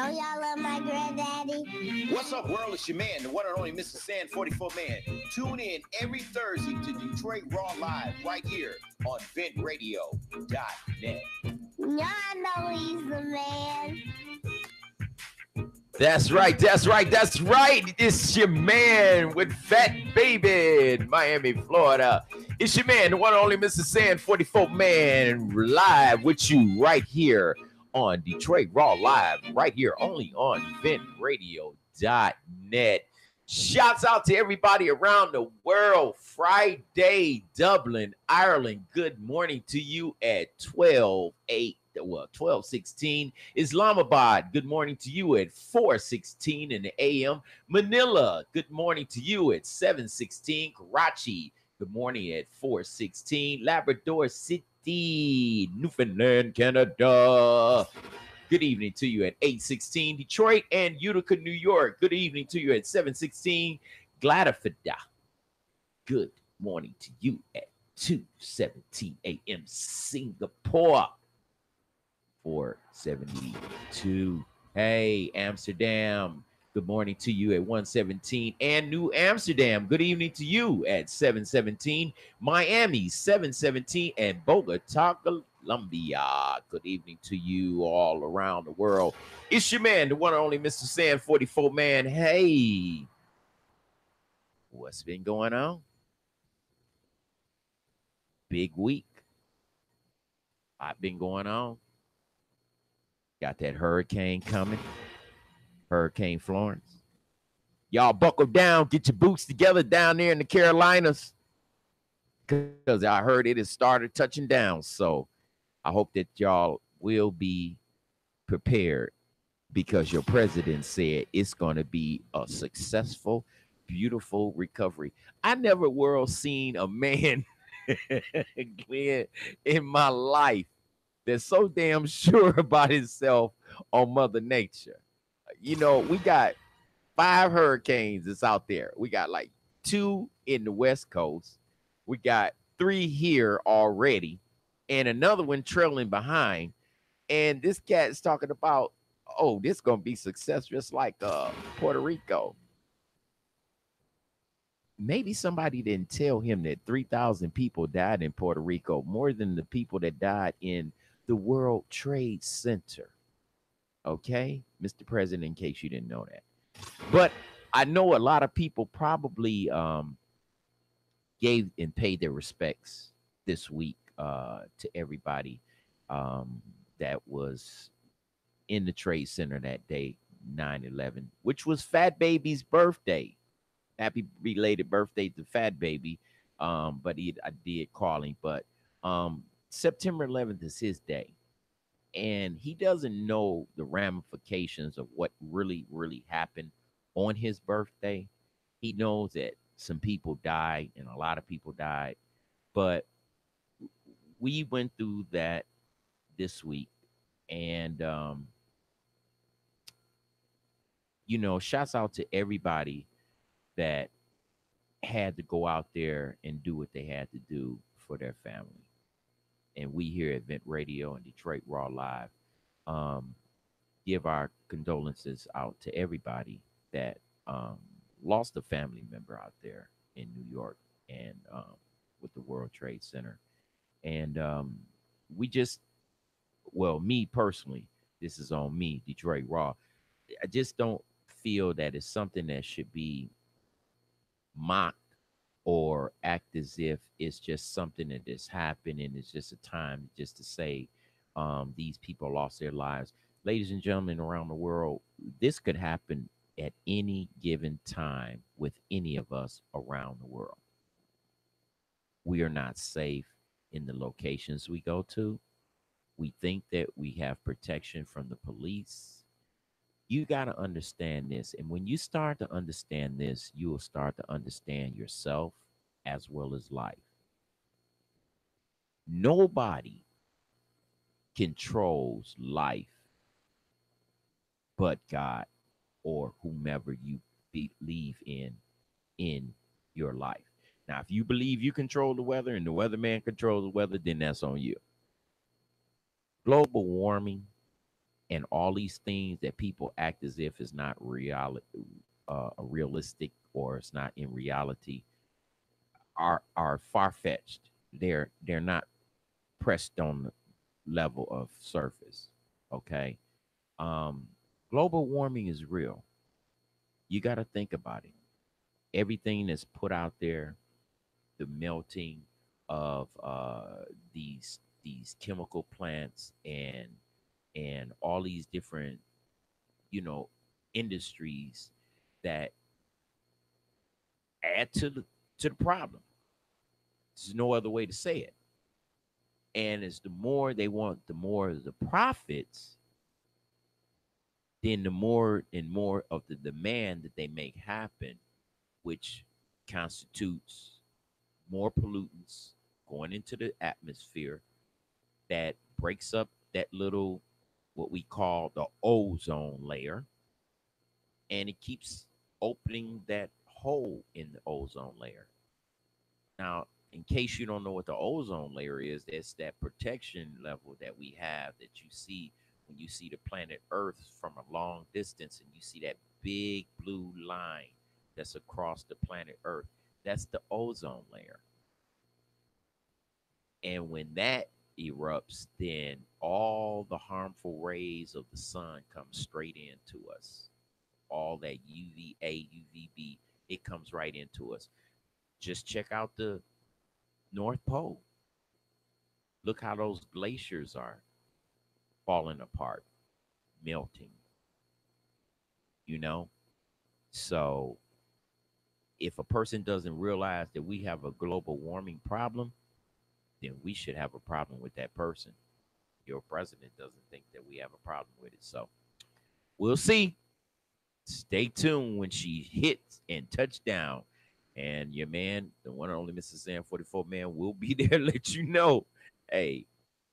Don't y'all love my granddaddy? What's up, world? It's your man, the one and only Mr. Sand 44 Man. Tune in every Thursday to Detroit Raw Live right here on ventradio.net. Y'all know he's the man. That's right. It's your man with Fat Baby in Miami, Florida. It's your man, the one and only Mr. Sand 44 Man, live with you right here on Detroit Raw Live, right here only on ventradio.net. Shouts out to everybody around the world. Friday, Dublin, Ireland. Good morning to you at 12:16. Islamabad, good morning to you at 4:16 in the AM. Manila, good morning to you at 7:16. Karachi, good morning at 4:16. Labrador City, Newfoundland, Canada. Good evening to you at 8:16. Detroit and Utica, New York. Good evening to you at 7:16. Gladafida. Good morning to you at 2:17 a.m. Singapore. 4:72. Hey, Amsterdam. Good morning to you at 1:17. And New Amsterdam. Good evening to you at 7:17. Miami, 7:17. And Bogota, Colombia. Good evening to you all around the world. It's your man, the one and only Mr. Sand 44 Man. Hey, what's been going on? Big week. I've been going on. Got that hurricane coming. Hurricane Florence. Y'all buckle down. Get your boots together down there in the Carolinas. Because I heard it has started touching down. So I hope that y'all will be prepared because your president said it's going to be a successful, beautiful recovery. I never world seen a man Glenn, in my life that's so damn sure about himself on Mother Nature. You know, we got 5 hurricanes that's out there. We got like 2 in the West Coast. We got 3 here already, and another one trailing behind. And this cat's talking about, oh, this gonna be success just like Puerto Rico. Maybe somebody didn't tell him that 3,000 people died in Puerto Rico, more than the people that died in the World Trade Center. Okay, Mr. President, in case you didn't know that. But I know a lot of people probably gave and paid their respects this week to everybody that was in the Trade Center that day, 9/11, which was Fat Baby's birthday. Happy belated birthday to Fat Baby. But I did call him. But September 11th is his day. And he doesn't know the ramifications of what really, really happened on his birthday. He knows that some people died and a lot of people died. But we went through that this week. And, shouts out to everybody that had to go out there and do what they had to do for their family. And we here at Vent Radio and Detroit Raw Live give our condolences out to everybody that lost a family member out there in New York and with the World Trade Center. And me personally, this is on me, Detroit Raw. I just don't feel that it's something that should be mocked or act as if it's just something that has happened and it's just a time just to say these people lost their lives. Ladies and gentlemen around the world, this could happen at any given time with any of us around the world. We are not safe in the locations we go to. We think that we have protection from the police. You got to understand this. And when you start to understand this, you will start to understand yourself as well as life. Nobody controls life but God or whomever you believe in your life. Now, if you believe you control the weather and the weatherman controls the weather, then that's on you. Global warming and all these things that people act as if is not realistic, or it's not in reality, are far-fetched. They're not pressed on the level of surface. Okay. um Global warming is real. You got to think about it. Everything that's put out there, the melting of these chemical plants, and all these different, you know, industries that add to the problem. There's no other way to say it. And as the more they want, the more the profits, then the more and more of the demand that they make happen, which constitutes more pollutants going into the atmosphere, that breaks up that little, what we call the ozone layer, and it keeps opening that hole in the ozone layer. Now, in case you don't know what the ozone layer is, that's that protection level that we have, that you see when you see the planet Earth from a long distance, and you see that big blue line that's across the planet Earth. That's the ozone layer. And when that erupts, then all the harmful rays of the sun come straight into us. All that UVA, UVB, it comes right into us. Just check out the North Pole. Look how those glaciers are falling apart, melting, you know? So if a person doesn't realize that we have a global warming problem, then we should have a problem with that person. Your president doesn't think that we have a problem with it. So we'll see. Stay tuned when she hits and touchdown. And your man, the one and only Mr. Sam 44 man, will be there to let you know. Hey,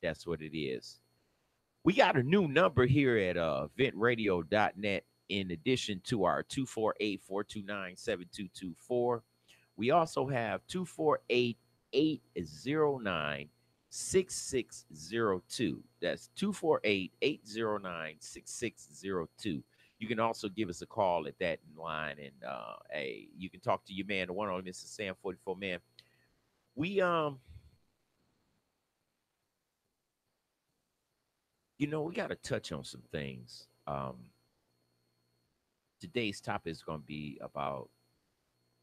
that's what it is. We got a new number here at ventradio.net in addition to our 248-429-7224. We also have 248-809-6602. That's 248-809-6602. You can also give us a call at that line, and hey, you can talk to your man, the one on Mr. Sam 44 man. We we got to touch on some things. Today's topic is going to be about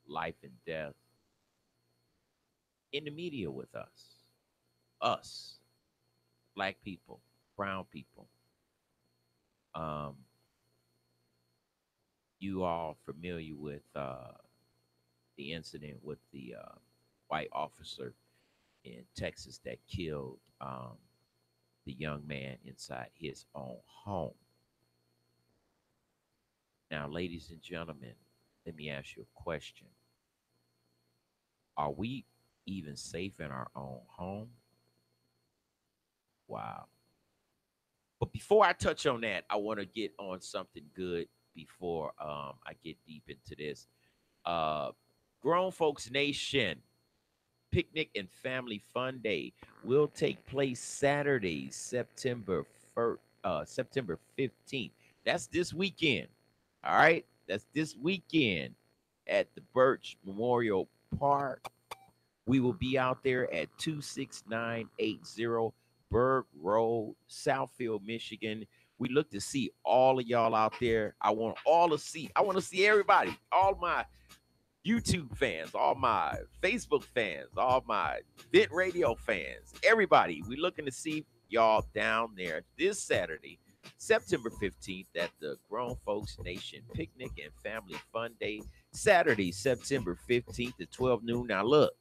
life and death in the media with us, black people, brown people. Um, you all familiar with the incident with the white officer in Texas that killed the young man inside his own home. Now, ladies and gentlemen, let me ask you a question. Are we even safe in our own home? Wow. But before I touch on that, I want to get on something good before I get deep into this. Grown Folks Nation Picnic and Family Fun Day will take place Saturday, September 15th. That's this weekend. All right. That's this weekend at the Birch Memorial Park. We will be out there at 26980 Berg Road, Southfield, Michigan. We look to see all of y'all out there. I want to see everybody, all my YouTube fans, all my Facebook fans, all my Vent Radio fans, everybody. We're looking to see y'all down there this Saturday, September 15th at the Grown Folks Nation Picnic and Family Fun Day. Saturday, September 15th at 12 noon. Now, look,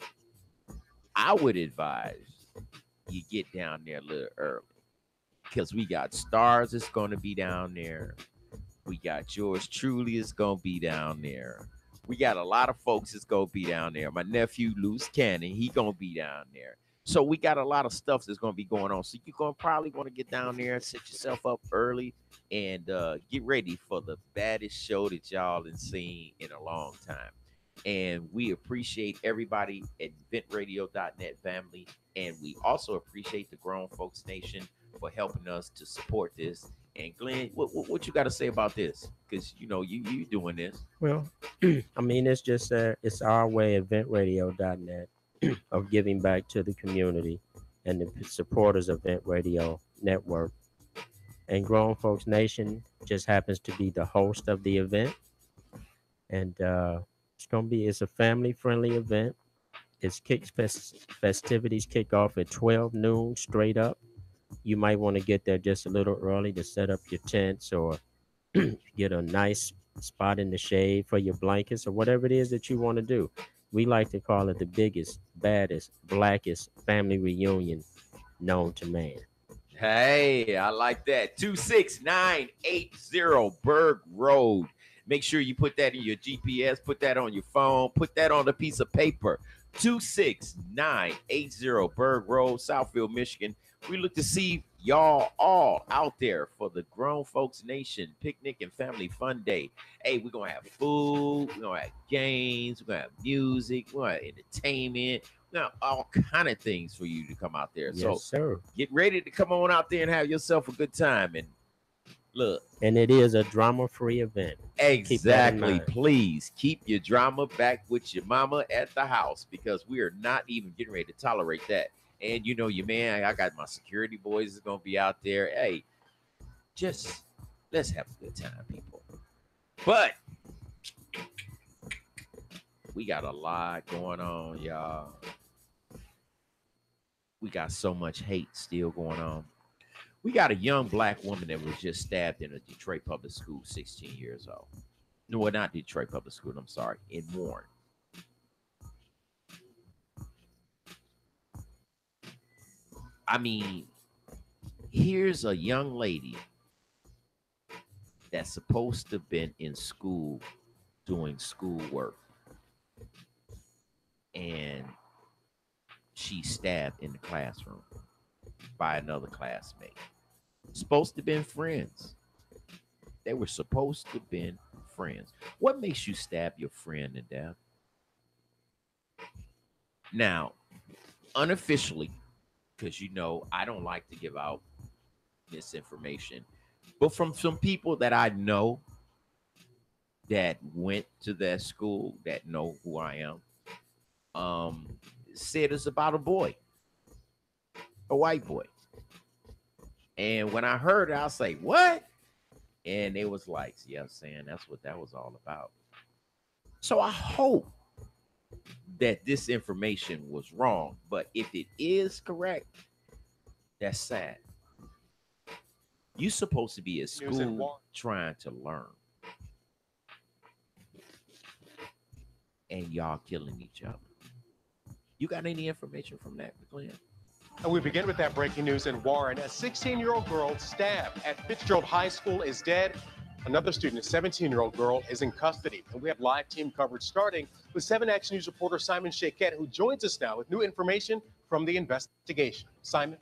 I would advise you get down there a little early because we got stars that's going to be down there. We got George Truly is going to be down there. We got a lot of folks that's going to be down there. My nephew, Luce Cannon, he going to be down there. So we got a lot of stuff that's going to be going on. So you're going to probably want to get down there and set yourself up early and get ready for the baddest show that y'all have seen in a long time. And we appreciate everybody at ventradio.net family. And we also appreciate the Grown Folks Nation for helping us to support this And Glenn, what you got to say about this? Because you know you doing this. Well, I mean, it's just it's our way, eventradio.net, of giving back to the community and the supporters of Event Radio Network. And Grown Folks Nation just happens to be the host of the event. And it's a family friendly event. Festivities kick off at 12 noon straight up. You might want to get there just a little early to set up your tents or get a nice spot in the shade for your blankets or whatever it is that you want to do. We like to call it the biggest, baddest, blackest family reunion known to man. Hey, I like that. 26980 Berg Road. Make sure you put that in your GPS, put that on your phone, put that on a piece of paper. 26980 Berg Road, Southfield, Michigan. We look to see y'all all out there for the Grown Folks Nation Picnic and Family Fun Day. Hey, we're going to have food, we're going to have games, we're going to have music, we're going to have entertainment. Now, all kind of things for you to come out there. Yes, so sir. Get ready to come on out there and have yourself a good time. And look. And it is a drama-free event. Exactly. Please keep your drama back with your mama at the house because we are not even getting ready to tolerate that. And you know, your man, I got my security boys is going to be out there. Hey, just let's have a good time, people. But we got a lot going on, y'all. We got so much hate still going on. We got a young black woman that was just stabbed in a Detroit public school, 16 years old. No, not Detroit public school, I'm sorry, in Warren. I mean, here's a young lady that's supposed to have been in school doing schoolwork. And she's stabbed in the classroom by another classmate. Supposed to have been friends. They were supposed to have been friends. What makes you stab your friend to death? Now, unofficially, because you know I don't like to give out misinformation, but from some people that I know that went to that school that know who I am, said it's about a boy, a white boy. And when I heard it, I was like, what? And it was like, yeah, saying that's what that was all about. So I hope that this information was wrong. But if it is correct, that's sad. You're supposed to be at school trying to learn. And y'all killing each other. You got any information from that, Glenn? And we begin with that breaking news in Warren. A 16-year-old girl stabbed at Fitzgerald High School is dead. Another student, a 17-year-old girl, is in custody. And we have live team coverage starting with 7 Action News reporter Simon Shaquette, who joins us now with new information from the investigation. Simon?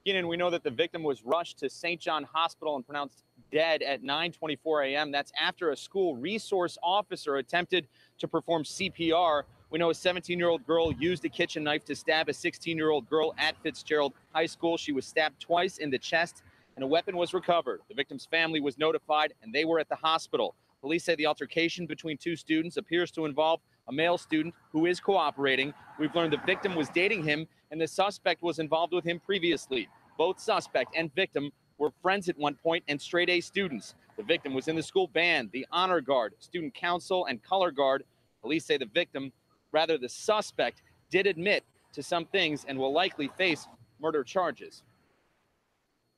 Keenan, we know that the victim was rushed to St. John Hospital and pronounced dead at 9:24 a.m. That's after a school resource officer attempted to perform CPR. We know a 17-year-old girl used a kitchen knife to stab a 16-year-old girl at Fitzgerald High School. She was stabbed twice in the chest, and a weapon was recovered. The victim's family was notified, and they were at the hospital. Police say the altercation between two students appears to involve a male student who is cooperating. We've learned the victim was dating him, and the suspect was involved with him previously. Both suspect and victim were friends at one point and straight-A students. The victim was in the school band, the honor guard, student council, and color guard. Police say the suspect did admit to some things and will likely face murder charges.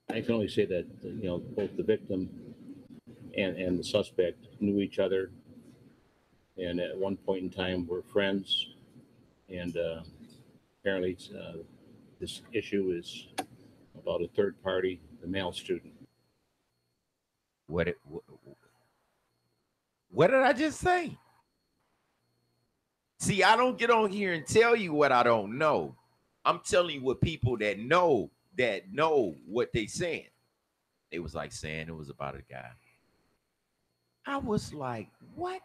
I can only say that, you know, both the victim and the suspect knew each other, and at one point in time were friends. And apparently this issue is about a third party, the male student. What did I just say? See, I don't get on here and tell you what I don't know. I'm telling you what people that know what they saying. They was like saying it was about a guy. I was like, what?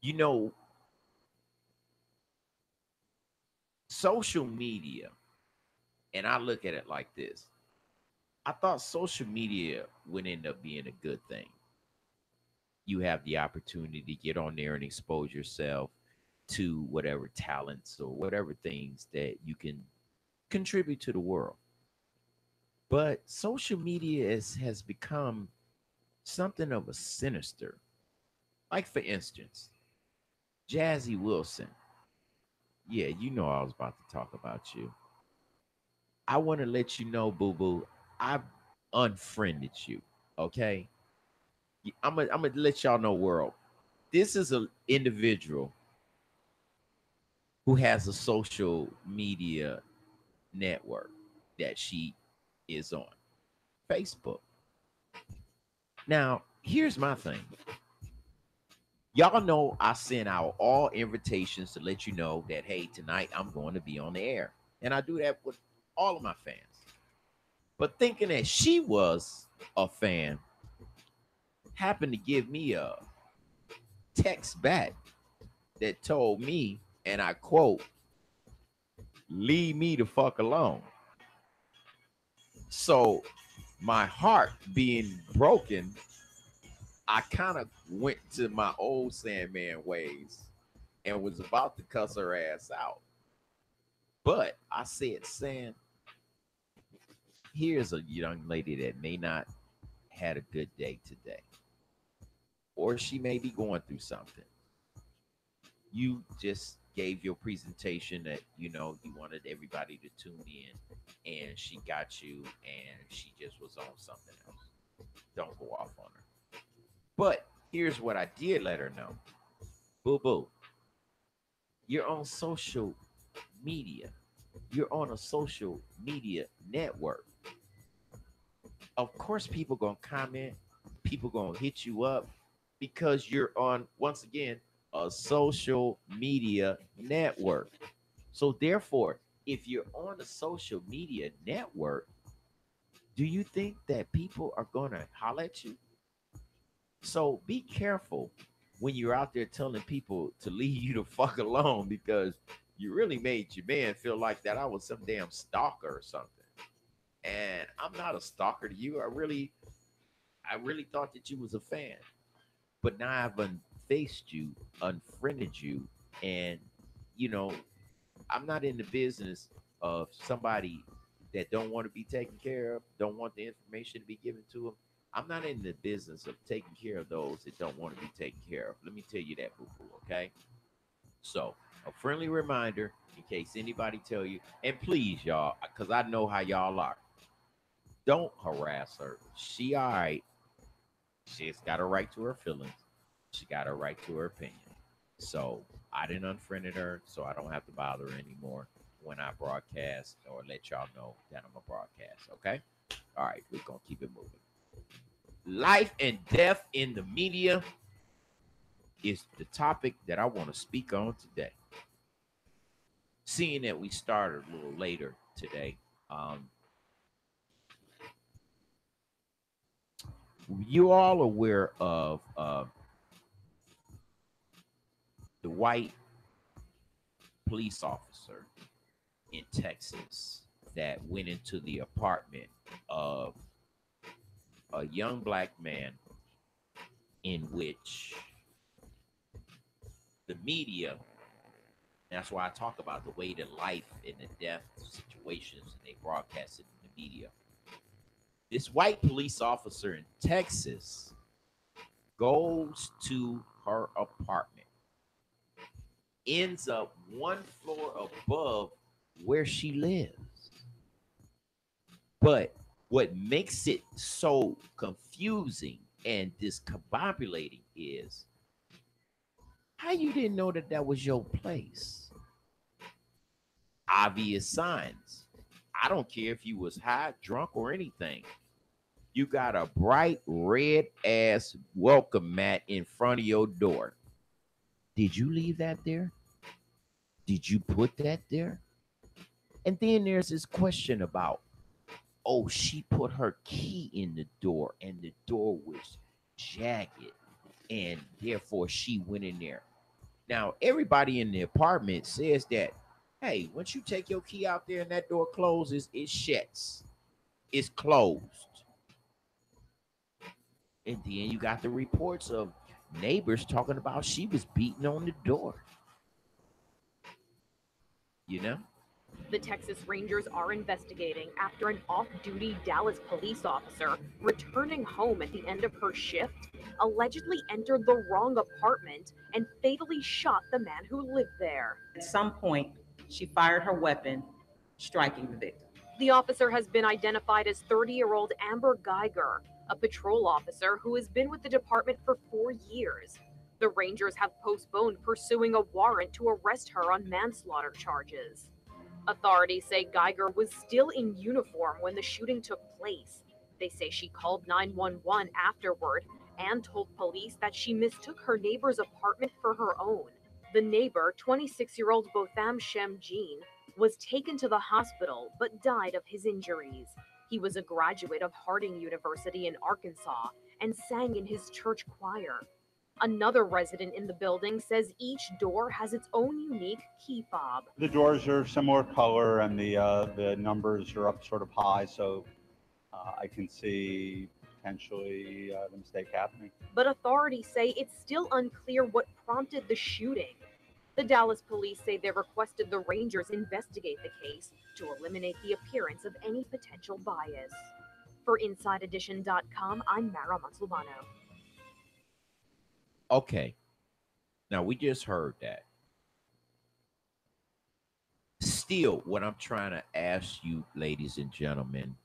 You know, social media And I look at it like this. I thought social media would end up being a good thing. You have the opportunity to get on there and expose yourself to whatever talents or whatever things that you can contribute to the world. But social media has become something of a sinister. Like, for instance, Jazzy Wilson. Yeah, you know I was about to talk about you. I want to let you know, boo boo, I've unfriended you. Okay. I'm gonna let y'all know, world. This is an individual who has a social media network that she is on, Facebook. Now, here's my thing. Y'all know I send out all invitations to let you know that, hey, tonight I'm going to be on the air. And I do that with all of my fans. But thinking that she was a fan, happened to give me a text back that told me, and I quote, leave me the fuck alone. So, my heart being broken, I kind of went to my old Sandman ways and was about to cuss her ass out. But I said, Sam, here's a young lady that may not had a good day today, or she may be going through something. You just gave your presentation that you wanted everybody to tune in, and she got you, and she just was on something else. Don't go off on her. But here's what I did let her know. Boo boo, you're on social media. You're on a social media network. Of course, people gonna comment. People gonna hit you up because you're on, once again, a social media network. So therefore, if you're on a social media network, do you think that people are gonna holler at you? So be careful when you're out there telling people to leave you the fuck alone, because you really made your man feel like that I was some damn stalker or something. And I'm not a stalker to you. I really thought that you was a fan. But now I've unfaced you, unfriended you, and you know, I'm not in the business of somebody that don't want to be taken care of, don't want the information to be given to them. I'm not in the business of taking care of those that don't want to be taken care of. Let me tell you that, boo boo, okay? So, a friendly reminder in case anybody tell you, and please, y'all, because I know how y'all are. Don't harass her. She all right. She's got a right to her feelings. She got a right to her opinion. So I didn't unfriended her, so I don't have to bother her anymore when I broadcast or let y'all know that I'm a broadcast. Okay. All right, we're gonna keep it moving. Life and death in the media is the topic that I want to speak on today. Seeing that we started a little later today, you all aware of the white police officer in Texas that went into the apartment of a young black man, in which the media, that's why I talk about the way the life and the death situations and they broadcast it in the media. This white police officer in Texas goes to her apartment, ends up one floor above where she lives. But what makes it so confusing and discombobulating is how you didn't know that that was your place. Obvious signs. I don't care if you was high, drunk, or anything. You got a bright red ass welcome mat in front of your door. Did you leave that there? Did you put that there? And then there's this question about, oh, she put her key in the door and the door was jagged, and therefore she went in there. Now, everybody in the apartment says that Hey, once you take your key out there and that door closes, it shuts. It's closed. And then you got the reports of neighbors talking about she was beating on the door. You know? The Texas Rangers are investigating after an off-duty Dallas police officer returning home at the end of her shift allegedly entered the wrong apartment and fatally shot the man who lived there. At some point, she fired her weapon, striking the victim. The officer has been identified as 30-year-old Amber Geiger, a patrol officer who has been with the department for 4 years. The Rangers have postponed pursuing a warrant to arrest her on manslaughter charges. Authorities say Geiger was still in uniform when the shooting took place. They say she called 911 afterward and told police that she mistook her neighbor's apartment for her own. The neighbor, 26-year-old Botham Shem Jean, was taken to the hospital but died of his injuries. He was a graduate of Harding University in Arkansas and sang in his church choir. Another resident in the building says each door has its own unique key fob. The doors are similar color and the numbers are up sort of high, so I can see potentially the mistake happening. But authorities say it's still unclear what prompted the shooting. The Dallas police say they requested the Rangers investigate the case to eliminate the appearance of any potential bias. For InsideEdition.com, I'm Mara Montalbano. Okay. Now we just heard that. Still, what I'm trying to ask you, ladies and gentlemen,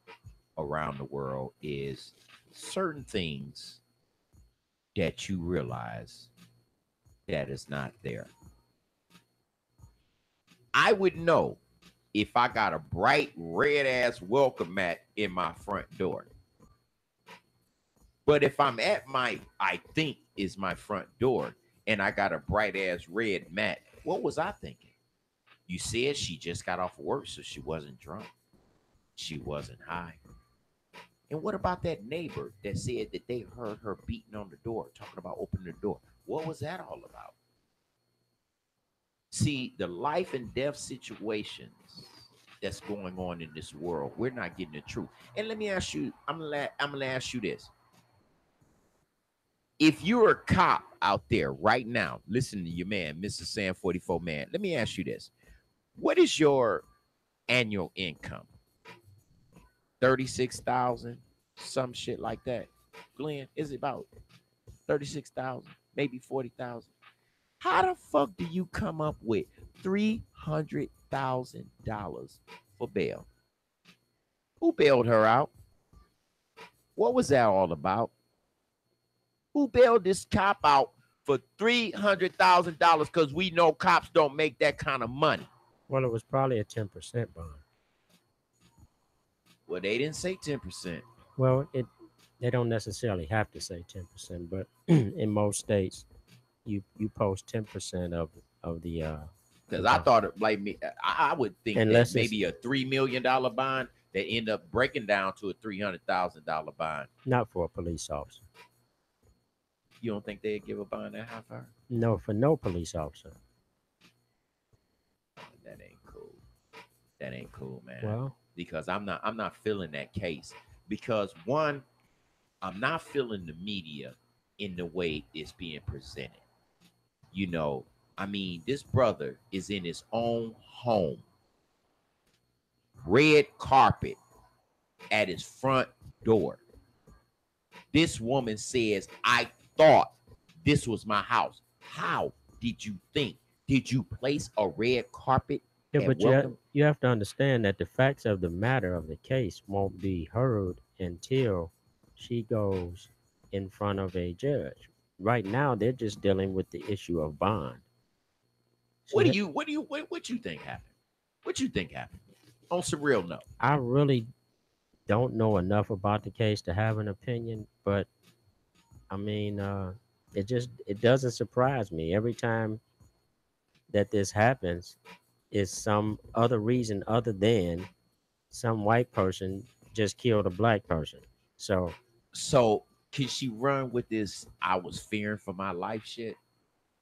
around the world is certain things that you realize that is not there. I would know if I got a bright red ass welcome mat in my front door. But if I'm at my, I think is my front door, and I got a bright ass red mat, what was I thinking? You said she just got off work, so she wasn't drunk. She wasn't high. And what about that neighbor that said that they heard her beating on the door, talking about opening the door? What was that all about? See, the life and death situations that's going on in this world, we're not getting the truth. And let me ask you, I'm gonna ask you this. If you're a cop out there right now, listen to your man, Mr. Sam 44 man, let me ask you this. What is your annual income? 36,000, some shit like that. Glenn, is it about 36,000, maybe 40,000? How the fuck do you come up with $300,000 for bail? Who bailed her out? What was that all about? Who bailed this cop out for $300,000? Because we know cops don't make that kind of money. Well, it was probably a 10% bond. Well, they didn't say 10%. Well, they don't necessarily have to say 10%, but in most states, you post 10% of the. Because I thought it like me, I would think Unless that maybe a $3 million bond that end up breaking down to a $300,000 bond. Not for a police officer. You don't think they'd give a bond that high for her? No, for no police officer. That ain't cool. That ain't cool, man. Well, because I'm not feeling that case. Because one, I'm not feeling the media in the way it's being presented. You know, I mean, this brother is in his own home. Red carpet at his front door. This woman says, I thought this was my house. How did you think? Did you place a red carpet? yeah, but you have to understand that the facts of the matter of the case won't be heard until she goes in front of a judge. Right now, they're just dealing with the issue of bond. What you think happened? What you think happened? On some real note. I really don't know enough about the case to have an opinion, but I mean, it doesn't surprise me. Every time that this happens, is some other reason other than some white person just killed a black person. So can she run with this I was fearing for my life shit?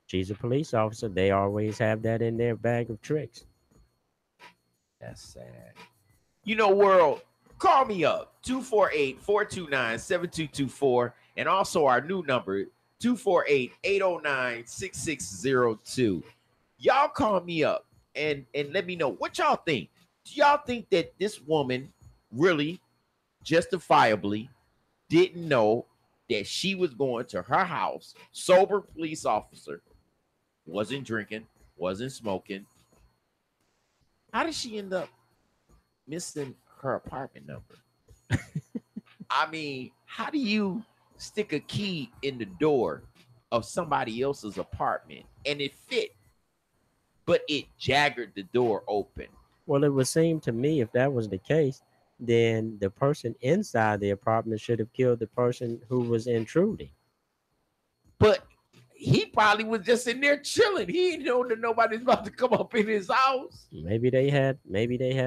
She's a police officer. They always have that in their bag of tricks. That's sad. You know, world, call me up 248-429-7224, and also our new number 248-809-6602. Y'all call me up and let me know what y'all think. Do y'all think that this woman really justifiably didn't know that she was going to her house, sober police officer, wasn't drinking, wasn't smoking? How did she end up missing her apartment number? I mean, how do you stick a key in the door of somebody else's apartment and it fit, but it jaggered the door open? Well, it would seem to me if that was the case, then the person inside the apartment should have killed the person who was intruding. But he probably was just in there chilling. He didn't know that nobody's about to come up in his house. Maybe they had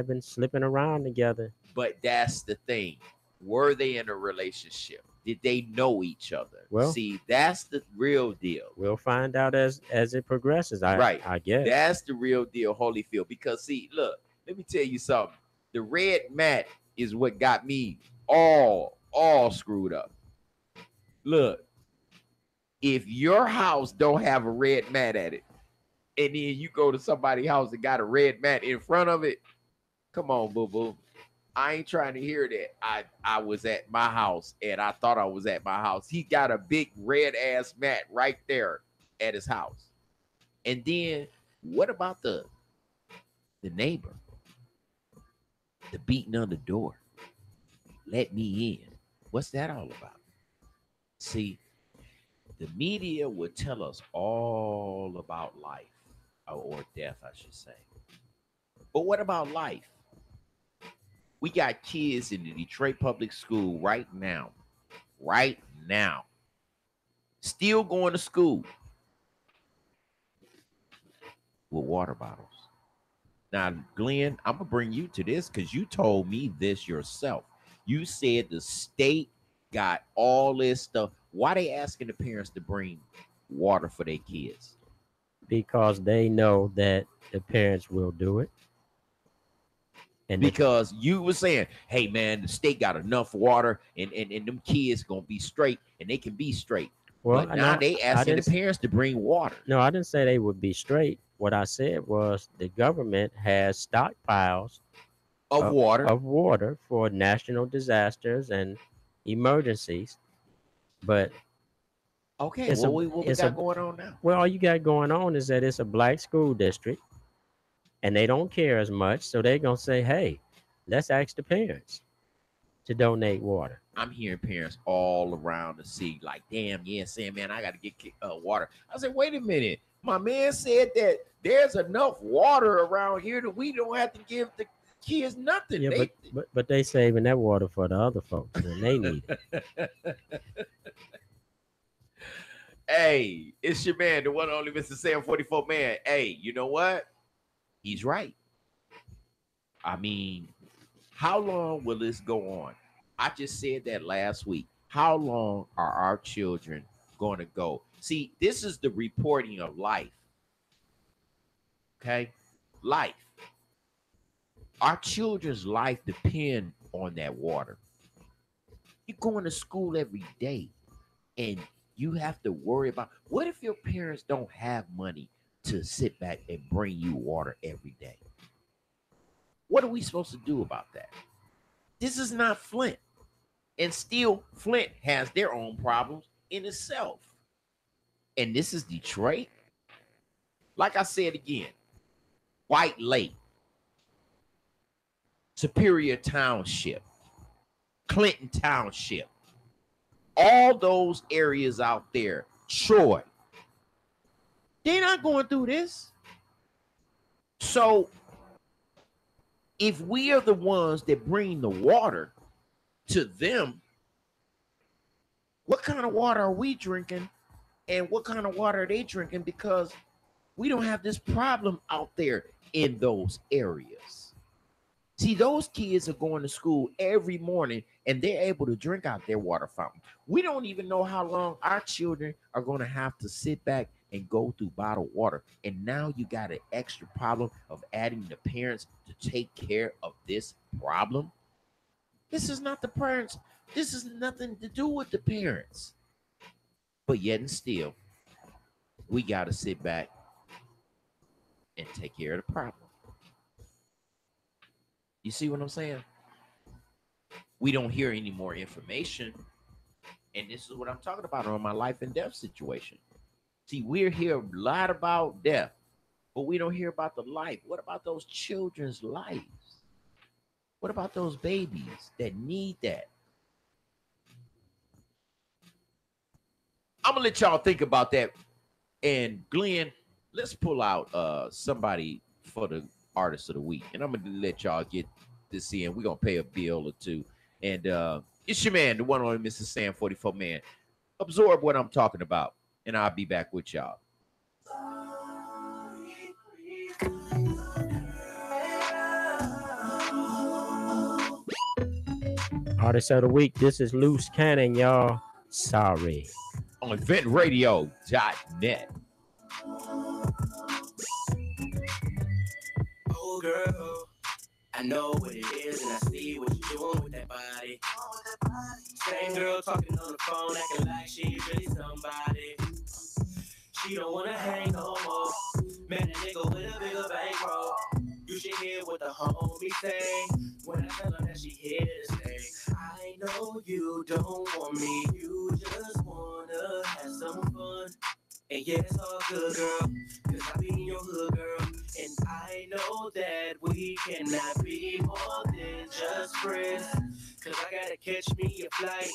been slipping around together. But that's the thing. Were they in a relationship? Did they know each other? Well, see, that's the real deal. We'll find out as it progresses. I guess That's the real deal, Holyfield. Because see, look, let me tell you something. The red mat is what got me all screwed up. Look, if your house don't have a red mat at it, and then you go to somebody's house that got a red mat in front of it, come on, boo-boo. I ain't trying to hear that. I was at my house and I thought I was at my house. He got a big red ass mat right there at his house. And then what about the neighbor? The beating on the door. Let me in. What's that all about? See, the media would tell us all about life, or death, I should say. But what about life? We got kids in the Detroit Public School right now, still going to school with water bottles. Now, Glenn, I'm going to bring you to this because you told me this yourself. You said the state got all this stuff. Why they asking the parents to bring water for their kids? Because they know that the parents will do it. And because you were saying, hey, man, the state got enough water and them kids going to be straight and they can be straight. Well, but now they asking the parents to bring water. No, I didn't say they would be straight. What I said was the government has stockpiles of water for national disasters and emergencies. But okay, what we got going on now? Well, all you got going on is that it's a black school district and they don't care as much. So they're going to say, hey, let's ask the parents to donate water. I'm hearing parents all around the city like, damn, yeah, saying, man, I got to get water. I said, wait a minute. My man said that there's enough water around here that we don't have to give the kids nothing. Yeah, but they saving that water for the other folks and they need it. Hey, it's your man, the one and only Mr. Sam 44 man. Hey, you know what? He's right. I mean, how long will this go on? I just said that last week. How long are our children going to go? See, this is the reporting of life. Okay? Life. Our children's life depend on that water. You're going to school every day and you have to worry about, what if your parents don't have money to sit back and bring you water every day? What are we supposed to do about that? This is not Flint. And still, Flint has their own problems in itself. And this is Detroit. Like I said again, White Lake, Superior Township, Clinton Township, all those areas out there, Troy, they're not going through this. So if we are the ones that bring the water to them, what kind of water are we drinking and what kind of water are they drinking? Because we don't have this problem out there in those areas. See, those kids are going to school every morning and they're able to drink out their water fountain. We don't even know how long our children are going to have to sit back and go through bottled water. And now you got an extra problem of adding the parents to take care of this problem. This is not the parents. This is nothing to do with the parents. But yet and still, we got to sit back and take care of the problem. You see what I'm saying? We don't hear any more information. And this is what I'm talking about on my life and death situation. See, we're here a lot about death, but we don't hear about the life. What about those children's lives? What about those babies that need that? I'm going to let y'all think about that. And Glenn, let's pull out somebody for the artist of the week. And I'm going to let y'all get this in. We're going to pay a bill or two. And it's your man, the one on Mr. Sam 44 man. Absorb what I'm talking about, and I'll be back with y'all. Artist of the week, this is Loose Cannon, y'all. Sorry. On eventradio.net. Oh, girl, I know what it is, and I see what you're doing with that body. Same girl talking on the phone, acting like she's really somebody. She don't wanna hang no more. Man, a nigga with a bigger bankroll. You should hear what the homie say when I tell her that she here to stay. I know you don't want me, you just wanna have some fun. And yeah, it's all good, girl, cause I be in your hood, girl. And I know that we cannot be more than just friends. Cause I gotta catch me a flight.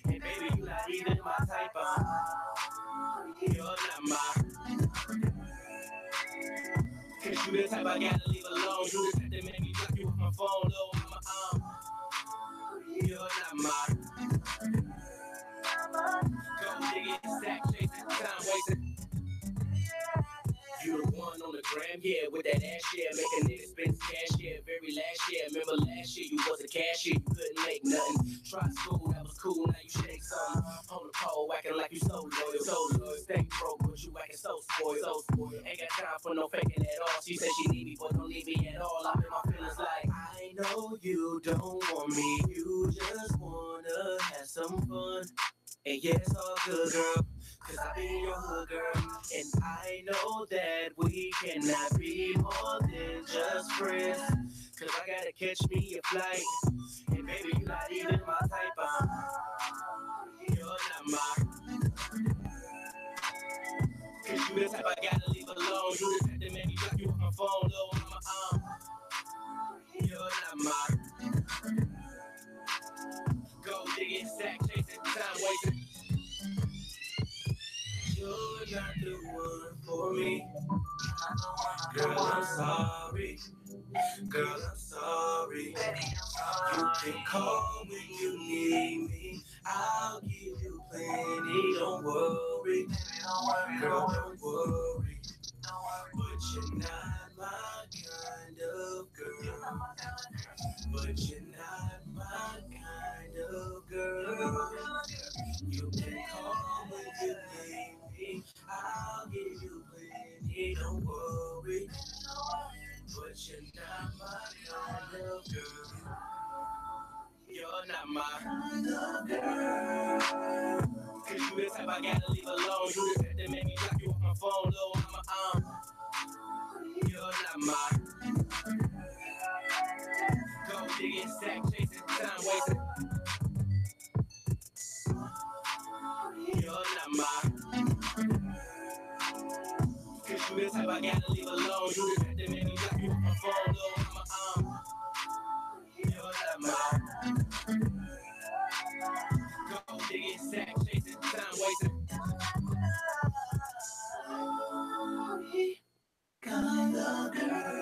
And baby, you not even my type, you're not my. Cause you the type I gotta leave alone. You the type that make me block you with my phone, low on my arm. You're not my. Go dig it, sack, chasing, time wasting. You the one on the gram, yeah, with that ass, yeah, make a nigga spend cash, yeah, very last year. Remember last year, you was a cashier, you couldn't make nothing. Try school, that was cool, now you shake something. On the pole, acting like you so loyal. Stay broke, but you acting so spoiled. Ain't got time for no faking at all. She said she need me, but don't need me at all. I'm in my feelings like, I know you don't want me, you just wanna have some fun. And yeah, it's all good, girl, cause I be in your hood, girl. And I know that we cannot be more than just friends. Cause I gotta catch me a flight. And baby, you not even my type, you're not my. Cause you the type I gotta leave alone. You the type that made me block you with my phone, low on my arm. You're not my. Go digging, sack chasing, time wasting. You're not the one for me. Girl, I'm sorry. Girl, I'm sorry. You can call when you need me. I'll give you plenty. Don't worry. Girl, don't worry. But you're not my kind of girl. But you're not my kind of girl. You can call when you need me. I'll give you plenty. Don't worry. But you're not my kind of girl. You're not my kind of girl. Cause you the type I gotta leave alone. You the type that made me block you with my phone, low on my arm. You're not my. Go digging, sack chasing, time wasting. You're not my. Cause you the type I gotta leave alone. You the type that made me block you with my phone, low on my arm. You're not my. Go digging, sack chasing, time wasting. Kind of girl.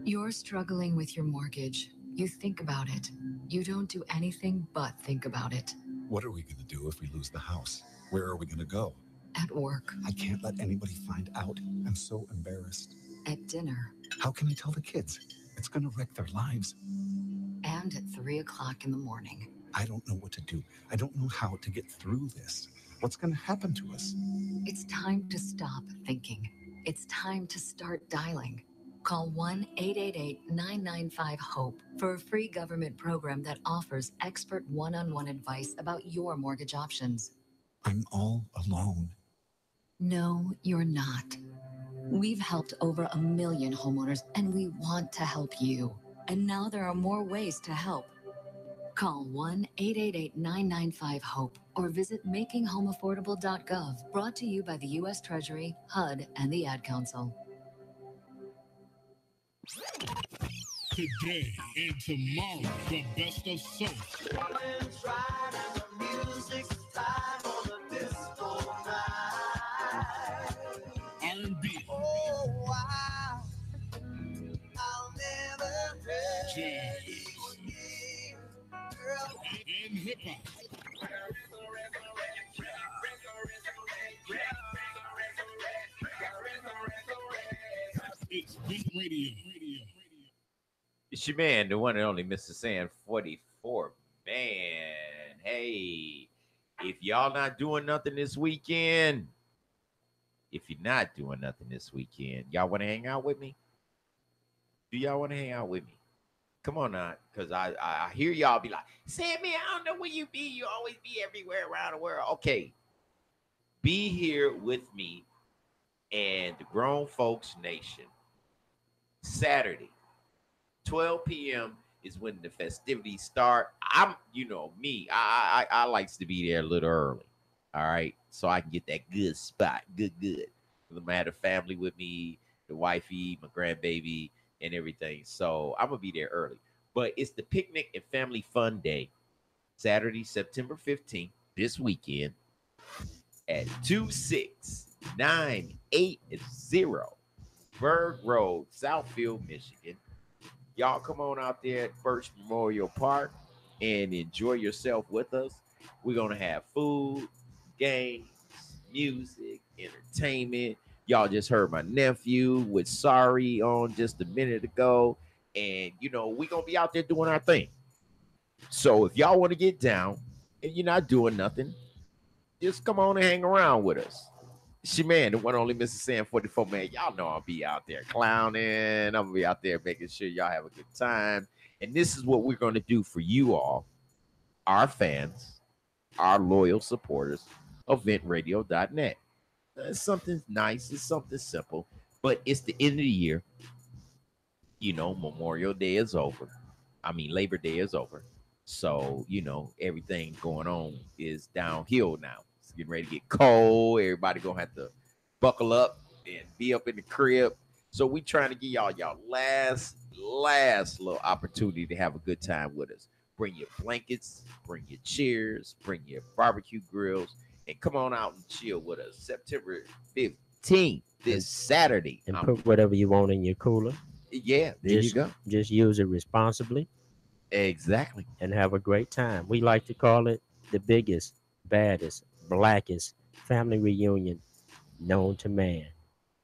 You're struggling with your mortgage. You think about it. You don't do anything but think about it. What are we going to do if we lose the house? Where are we going to go? At work. I can't let anybody find out. I'm so embarrassed. At dinner. How can I tell the kids? It's going to wreck their lives. And at 3 o'clock in the morning. I don't know what to do. I don't know how to get through this. What's going to happen to us? It's time to stop thinking. It's time to start dialing. Call 1-888-995-HOPE for a free government program that offers expert one-on-one advice about your mortgage options. I'm all alone. No, you're not. We've helped over 1 million homeowners, and we want to help you. And now there are more ways to help. Call 1-888-995-HOPE or visit makinghomeaffordable.gov. Brought to you by the U.S. Treasury, HUD, and the Ad Council. Today and tomorrow, the best of soul. R&B. Oh, wow. I'll never jazz. And hip-hop. It's Vent Radio. It's your man, the one and only Mr. Sand 44. Man, hey, if y'all not doing nothing this weekend, y'all want to hang out with me? Do y'all want to hang out with me? Come on now, because I hear y'all be like, Sammy, I don't know where you be. You always be everywhere around the world. Okay, be here with me and the Grown Folks Nation. Saturday, 12 p.m. is when the festivities start. You know me, I likes to be there a little early. All right, so I can get that good spot, good. I'm gonna have the family with me, the wifey, my grandbaby, and everything. So I'm gonna be there early. But it's the Picnic and Family Fun Day, Saturday, September 15th, this weekend at 26980 Berg Road, Southfield, Michigan. Y'all come on out there at First Memorial Park and enjoy yourself with us. We're gonna have food, games, music, entertainment. Y'all just heard my nephew with Sorry on just a minute ago. And, you know, we're going to be out there doing our thing. So if y'all want to get down and you're not doing nothing, just come on and hang around with us. It's your man, the one and only Mr. Sam 44, man. Y'all know I'll be out there clowning. I'm going to be out there making sure y'all have a good time. And this is what we're going to do for you all, our fans, our loyal supporters of ventradio.net. It's something nice. It's something simple, but it's the end of the year. You know, Memorial Day is over. Labor Day is over. So, you know, everything going on is downhill now. It's getting ready to get cold. Everybody gonna have to buckle up and be up in the crib. So we trying to give y'all last little opportunity to have a good time with us. Bring your blankets, bring your chairs, bring your barbecue grills, and come on out and chill with us. September 15th, this Saturday. And put whatever you want in your cooler. Yeah, there you go. Just use it responsibly. Exactly. And have a great time. We like to call it the biggest, baddest, blackest family reunion known to man.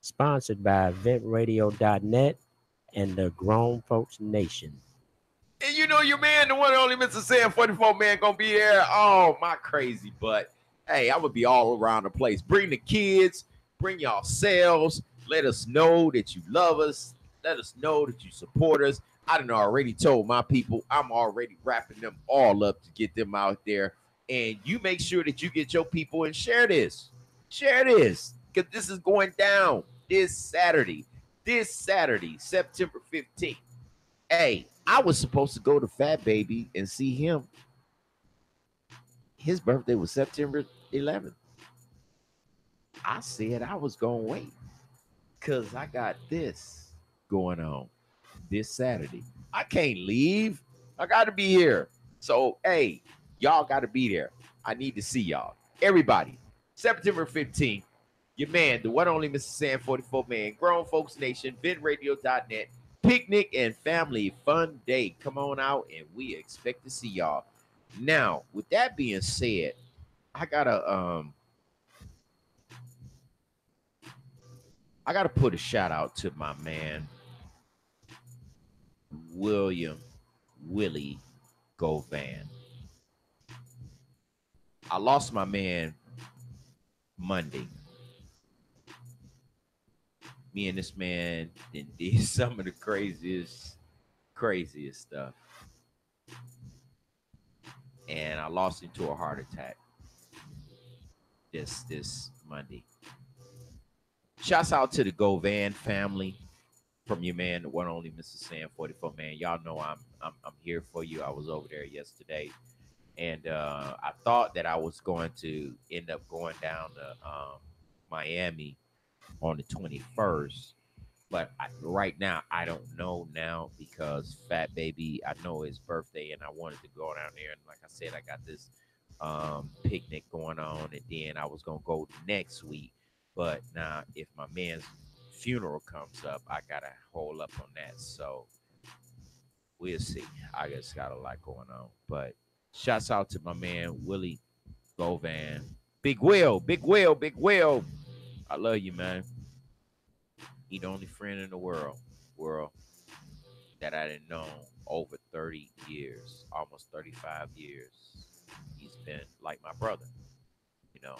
Sponsored by ventradio.net and the Grown Folks Nation. And you know your man, the one and only Mr. Sam 44, man, gonna be there. Oh, my crazy butt. Hey, I'm gonna be all around the place. Bring the kids, bring yourselves. Let us know that you love us. Let us know that you support us. I done already told my people I'm already wrapping them all up to get them out there. And you make sure that you get your people and share this. Share this, because this is going down this Saturday, September 15th. Hey, I was supposed to go to Fat Baby and see him. His birthday was September 11th. I said I was going to wait because I got this going on this Saturday. I can't leave. I got to be here. So, hey, y'all got to be there. I need to see y'all. Everybody, September 15th, your man, the one only Mr. Sam 44, man, Grown Folks Nation, ventradio.net, Picnic and Family Fun Day. Come on out, and we expect to see y'all. Now, with that being said, I gotta put a shout out to my man Willie Govan. I lost my man Monday. Me and this man did some of the craziest stuff. And I lost him to a heart attack this Monday. Shouts out to the Govan family from your man, the one only Mr. Sam 44 man. Y'all know I'm here for you. I was over there yesterday, and I thought that I was going to end up going down to Miami on the 21st, but right now I don't know now because Fat Baby, I know his birthday, and I wanted to go down there. And like I said, I got this picnic going on, and then I was gonna go next week. But now, if my man's funeral comes up, I gotta hold up on that. So we'll see. I just got a lot going on. But shouts out to my man Willie Govan. Big Will. I love you, man. He the only friend in the world that I didn't know over 30 years, almost 35 years. He's been like my brother, you know.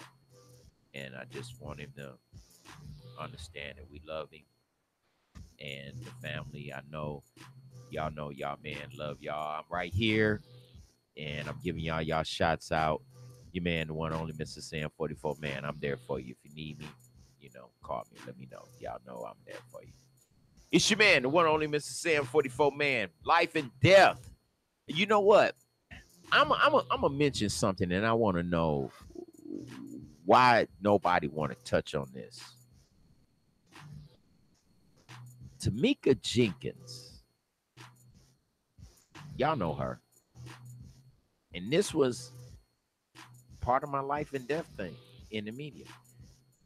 And I just want him to understand that we love him and the family. I know y'all man love y'all. I'm right here and I'm giving y'all shots out. Your man, the one only Mr. Sam 44 man. I'm there for you. If you need me, you know, call me. Let me know. Y'all know I'm there for you. It's your man, the one only Mr. Sam 44 man. Life and death. You know what? I'm gonna mention something, and I want to know why nobody want to touch on this. Tamika Jenkins, y'all know her, and this was part of my life and death thing in the media.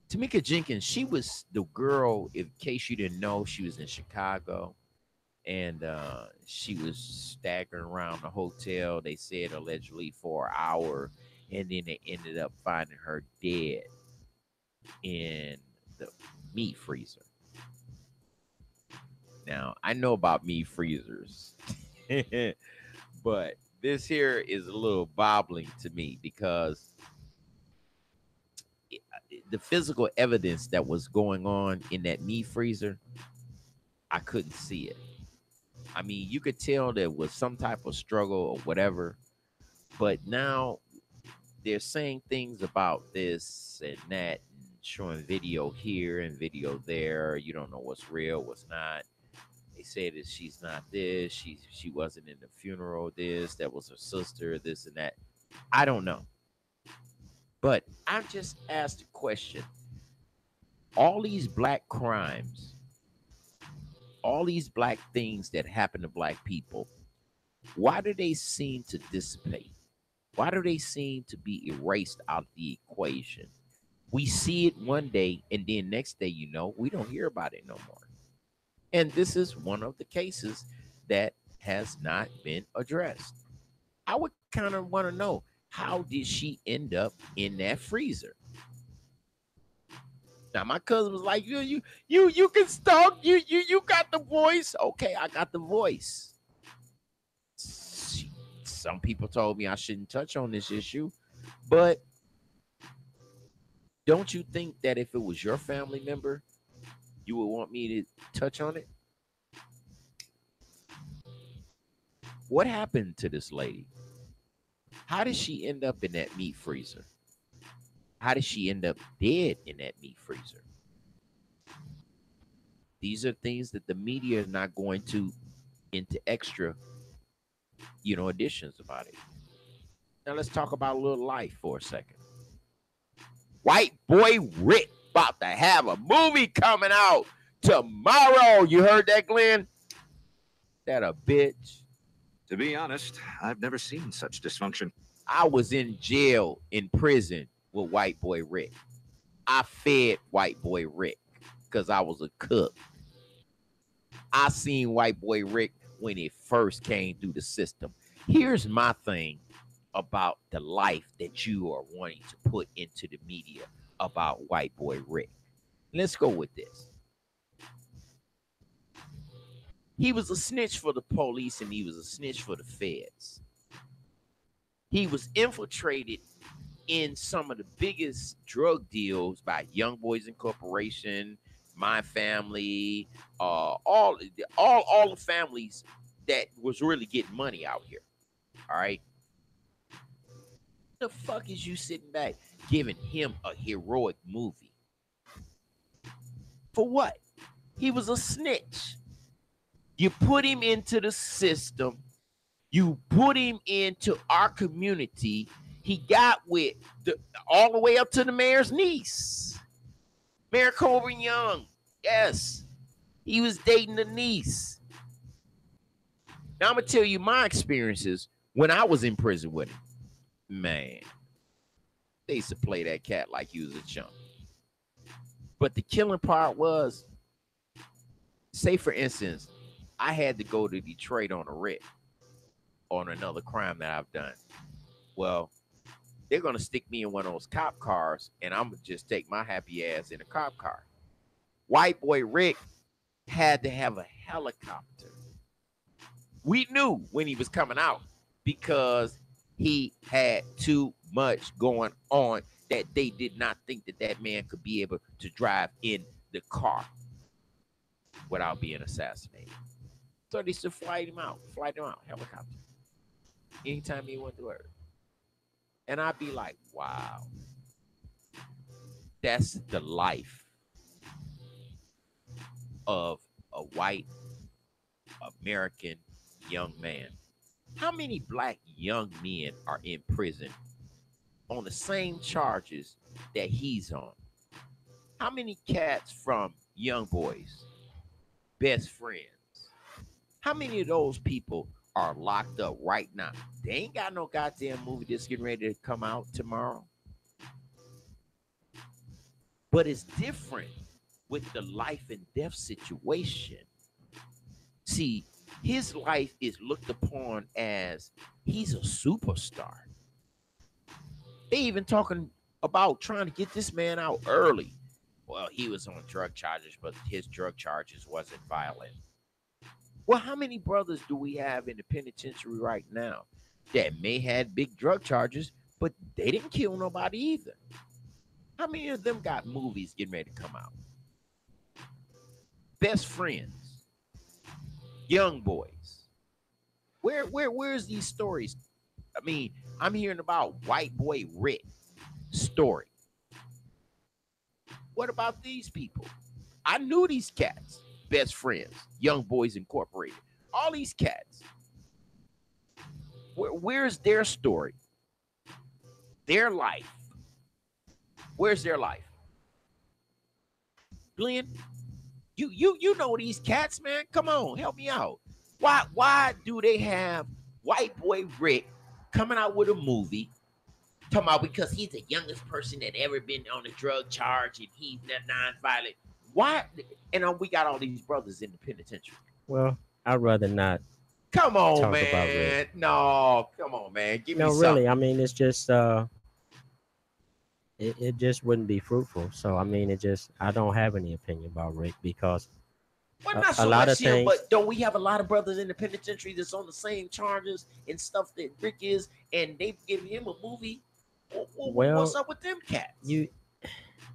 Tamika Jenkins, she was the girl, in case you didn't know, she was in Chicago, and she was staggering around the hotel, they said allegedly for an hour, and then they ended up finding her dead in the meat freezer. Now, I know about meat freezers, but this here is a little bobbling to me because the physical evidence that was going on in that meat freezer, I couldn't see it. I mean, you could tell there was some type of struggle or whatever, but now they're saying things about this and that, and showing video here and video there. You don't know what's real, what's not. They say that she's not this. She wasn't in the funeral. That was her sister. This and that. I don't know. But I just asked a question. All these black crimes, all these black things that happen to black people, why do they seem to dissipate? Why do they seem to be erased out of the equation? We see it one day, and then next day, you know, we don't hear about it no more. And this is one of the cases that has not been addressed. I would kind of want to know, how did she end up in that freezer? Now, my cousin was like, you can stalk, you got the voice. Okay, I got the voice. Some people told me I shouldn't touch on this issue, but don't you think that if it was your family member, you would want me to touch on it? What happened to this lady? How did she end up in that meat freezer? How did she end up dead in that meat freezer? These are things that the media is not going to into extra, additions about it. Now let's talk about a little life for a second. White Boy Rick about to have a movie coming out tomorrow. You heard that, Glenn? That a bitch. To be honest, I've never seen such dysfunction. I was in jail, in prison with White Boy Rick. I fed White Boy Rick because I was a cook. I seen White Boy Rick when it first came through the system. Here's my thing about the life that you are wanting to put into the media about White Boy Rick. Let's go with this. He was a snitch for the police and he was a snitch for the feds. He was infiltrated in some of the biggest drug deals by Young Boys Incorporation, My Family, all the families that was really getting money out here. All right. The fuck is you sitting back giving him a heroic movie? For what? He was a snitch. You put him into the system. You put him into our community. He got with all the way up to the mayor's niece, Mayor Coburn Young. Yes, he was dating the niece. Now I'm gonna tell you my experiences when I was in prison with him. Man, they used to play that cat like he was a chump. But the killing part was, say for instance, I had to go to Detroit on a writ on another crime that I've done. Well, they're gonna stick me in one of those cop cars, and I'm gonna just take my happy ass in a cop car. White boy Rick had to have a helicopter. We knew when he was coming out because he had too much going on that they did not think that that man could be able to drive in the car without being assassinated. So they used to fly him out, helicopter. Anytime he went to work. And I'd be like, wow, that's the life of a white American young man. How many black young men are in prison on the same charges that he's on? How many cats from Young Boys, Best Friends? How many of those people are locked up right now? They ain't got no goddamn movie that's getting ready to come out tomorrow. But it's different with the life and death situation. See, his life is looked upon as he's a superstar. They even talking about trying to get this man out early. Well, he was on drug charges, but his drug charges wasn't violent. Well, how many brothers do we have in the penitentiary right now that may had big drug charges, but they didn't kill nobody either? How many of them got movies getting ready to come out? Best Friends, Young Boys. Where's these stories? I mean, I'm hearing about White Boy Rick story. What about these people? I knew these cats. Best Friends, Young Boys Incorporated, all these cats. Where's their story? Their life. Where's their life? Glenn, you know these cats, man. Come on, help me out. Why do they have White Boy Rick coming out with a movie talking about because he's the youngest person that ever been on a drug charge and he's not non-violent? Why? And we got all these brothers in the penitentiary. Well, I'd rather not. Come on, talk man. about Rick. No, come on, man. Give me No, something. really. I mean, it's just it just wouldn't be fruitful. So I mean, I don't have any opinion about Rick because Well, not so a lot much of him, things. but don't we have a lot of brothers in the penitentiary that's on the same charges and stuff that Rick is, and they give him a movie? Well, what's up with them cats? You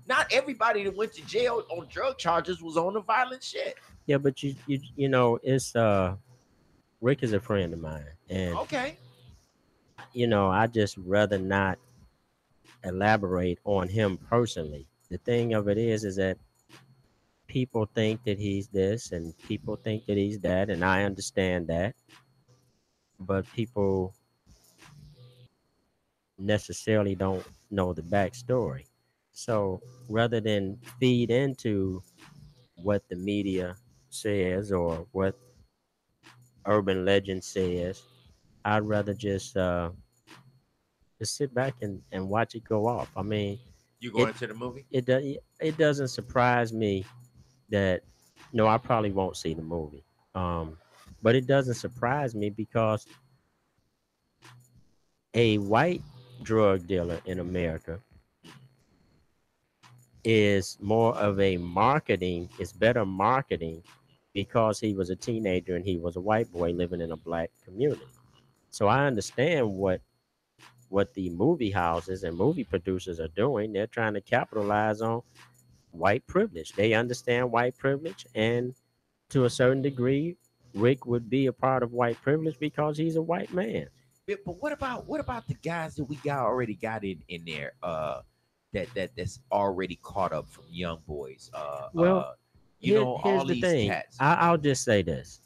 Not everybody that went to jail on drug charges was on the violent shit. Yeah, but you know, it's Rick is a friend of mine, and Okay. you know, I just rather not elaborate on him personally. The thing of it is that people think that he's this and people think that he's that, and I understand that, but people necessarily don't know the backstory. So rather than feed into what the media says or what urban legend says, I'd rather just sit back and watch it go off. I mean, You going to the movie? It doesn't surprise me that no, I probably won't see the movie. But it doesn't surprise me because a white drug dealer in America is more of a marketing, it's better marketing because he was a teenager and he was a white boy living in a black community. So I understand what what the movie houses and movie producers are doing. They're trying to capitalize on white privilege. They understand white privilege, and to a certain degree, Rick would be a part of white privilege because he's a white man. But what about the guys that we already got in there? That's already caught up from young boys. Well, You know, here's all the these thing. cats. I'll just say this.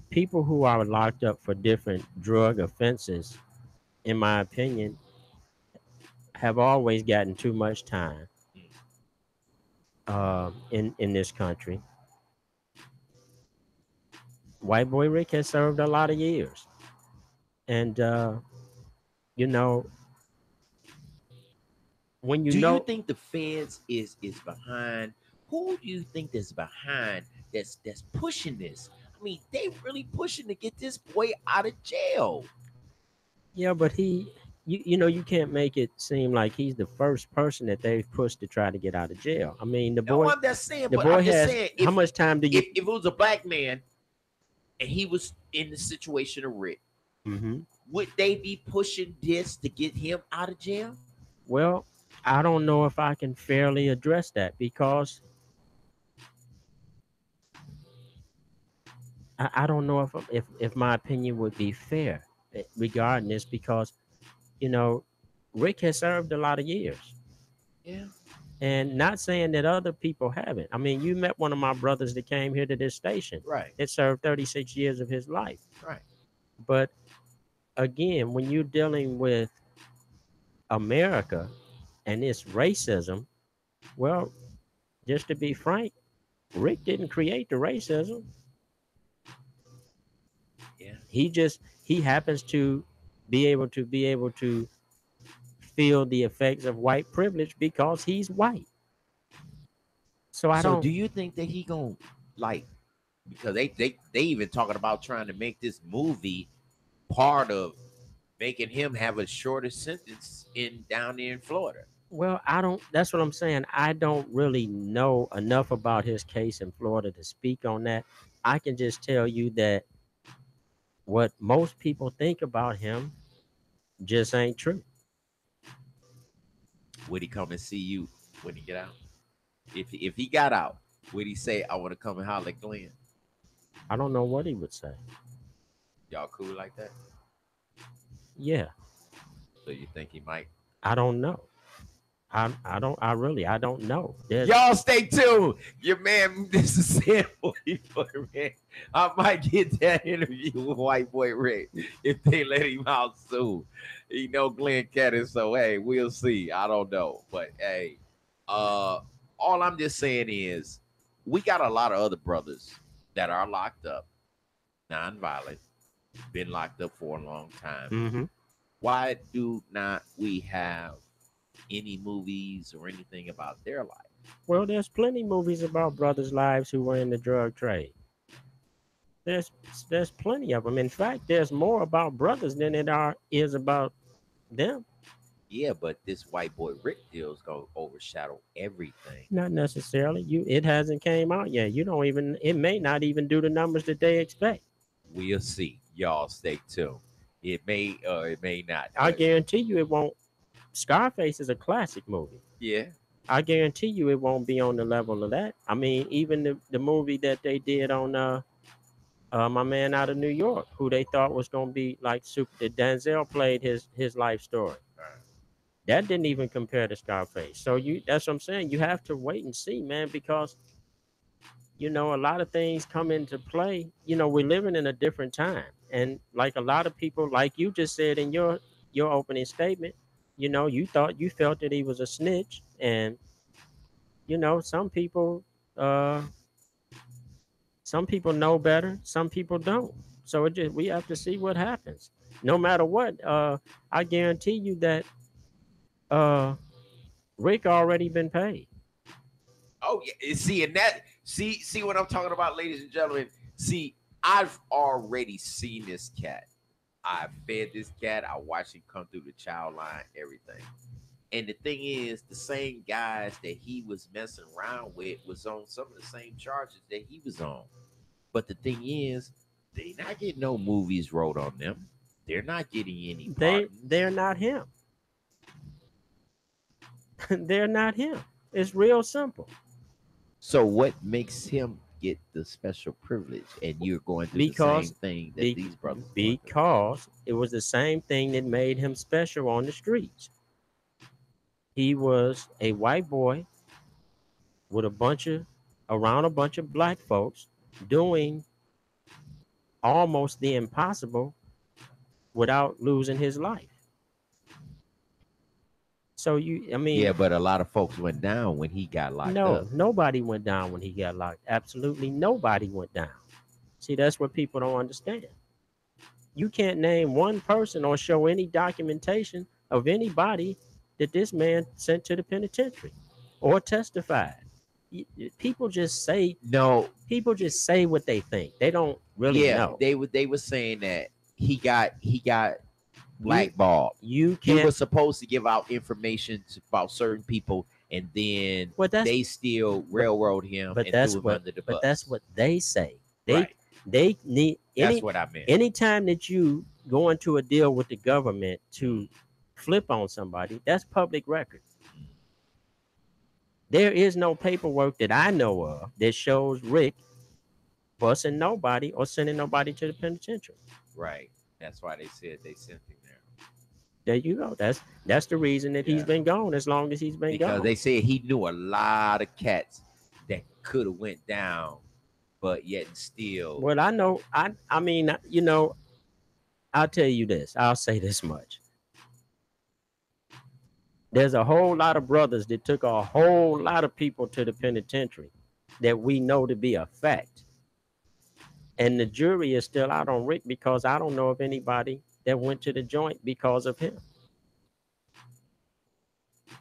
People who are locked up for different drug offenses, in my opinion, have always gotten too much time in this country. White boy Rick has served a lot of years. And, you know, when you Do know, you think the feds is behind? Who do you think is behind that's pushing this? I mean, they really pushing to get this boy out of jail. yeah, but you know, you can't make it seem like he's the first person that they've pushed to try to get out of jail. I mean, the boy, No, I'm just saying. the But boy I'm just has, saying, how much time do you? if it was a black man and he was in the situation of Rick, Mhm. would they be pushing this to get him out of jail? Well, I don't know if I can fairly address that because I don't know if my opinion would be fair regarding this because, you know, Rick has served a lot of years. Yeah. And not saying that other people haven't. I mean, you met one of my brothers that came here to this station. Right. It served 36 years of his life. Right. But again, when you're dealing with America and its racism, well, just to be frank, Rick didn't create the racism. Yeah. He happens to be able to feel the effects of white privilege because he's white. So I don't. Do you think that he gonna like, because they even talking about trying to make this movie part of making him have a shorter sentence down there in Florida? Well, I don't. That's what I'm saying. I don't really know enough about his case in Florida to speak on that. I can just tell you that what most people think about him just ain't true. Would he come and see you when he get out? If he got out, would he say, "I want to come and holler at Glenn"? I don't know what he would say. Y'all cool like that? Yeah, So you think he might? I don't know. I don't know. Y'all stay tuned. Your man, this is Sam Boy Rick. I might get that interview with White Boy Rick if they let him out soon. You know Glenn Caddis, so hey, we'll see. I don't know. But hey, all I'm just saying is we got a lot of other brothers that are locked up, non-violent, been locked up for a long time. Mm-hmm. Why do not we have any movies or anything about their life? Well, there's plenty movies about brothers' lives who were in the drug trade. There's plenty of them. In fact, there's more about brothers than is about them. Yeah, but this White Boy Rick deal is gonna overshadow everything. Not necessarily. It hasn't came out yet. It may not even do the numbers that they expect. We'll see. Y'all stay tuned. It may or it may not. I guarantee you it won't. Scarface is a classic movie. Yeah. I guarantee you it won't be on the level of that. I mean, even the movie that they did on my man out of New York, who they thought was gonna be like super, that Denzel played his life story. That didn't even compare to Scarface. So that's what I'm saying. You have to wait and see, man, because a lot of things come into play. We're living in a different time. And like a lot of people, like you just said in your opening statement, you felt that he was a snitch. And, some people know better. Some people don't. So we have to see what happens. No matter what, I guarantee you that Rick already been paid. Oh yeah, see what I'm talking about, ladies and gentlemen. See, I've already seen this cat. I fed this cat. I watched him come through the child line, everything. And the thing is, the same guys that he was messing around with was on some of the same charges that he was on. But the thing is, they not getting no movies wrote on them. They're not getting any. They're not him. They're not him. It's real simple. So what makes him get the special privilege, and you're going through the same thing that these brothers? Because it was the same thing that made him special on the streets. He was a white boy with around a bunch of black folks doing almost the impossible without losing his life. So yeah, but a lot of folks went down when he got locked up. Nobody went down when he got locked. Absolutely nobody went down. See, that's what people don't understand. You can't name one person or show any documentation of anybody that this man sent to the penitentiary or testified. People just say no. People just say what they think. They don't really know. They were saying that he got blackballed. He was supposed to give out information about certain people, and then they still railroad him and threw him under the bus. But that's what they say. Right. They need. That's what I meant. Anytime that you go into a deal with the government to flip on somebody, that's public record. There is no paperwork that I know of that shows Rick busting nobody or sending nobody to the penitentiary. Right. That's why they said they sent him there. There you go. That's the reason that he's been gone as long as he's been gone. Because they said he knew a lot of cats that could have went down, but yet still. Well, I know. I mean, you know, I'll tell you this. I'll say this much. There's a whole lot of brothers that took a whole lot of people to the penitentiary that we know to be a fact. And the jury is still out on Rick because I don't know of anybody that went to the joint because of him.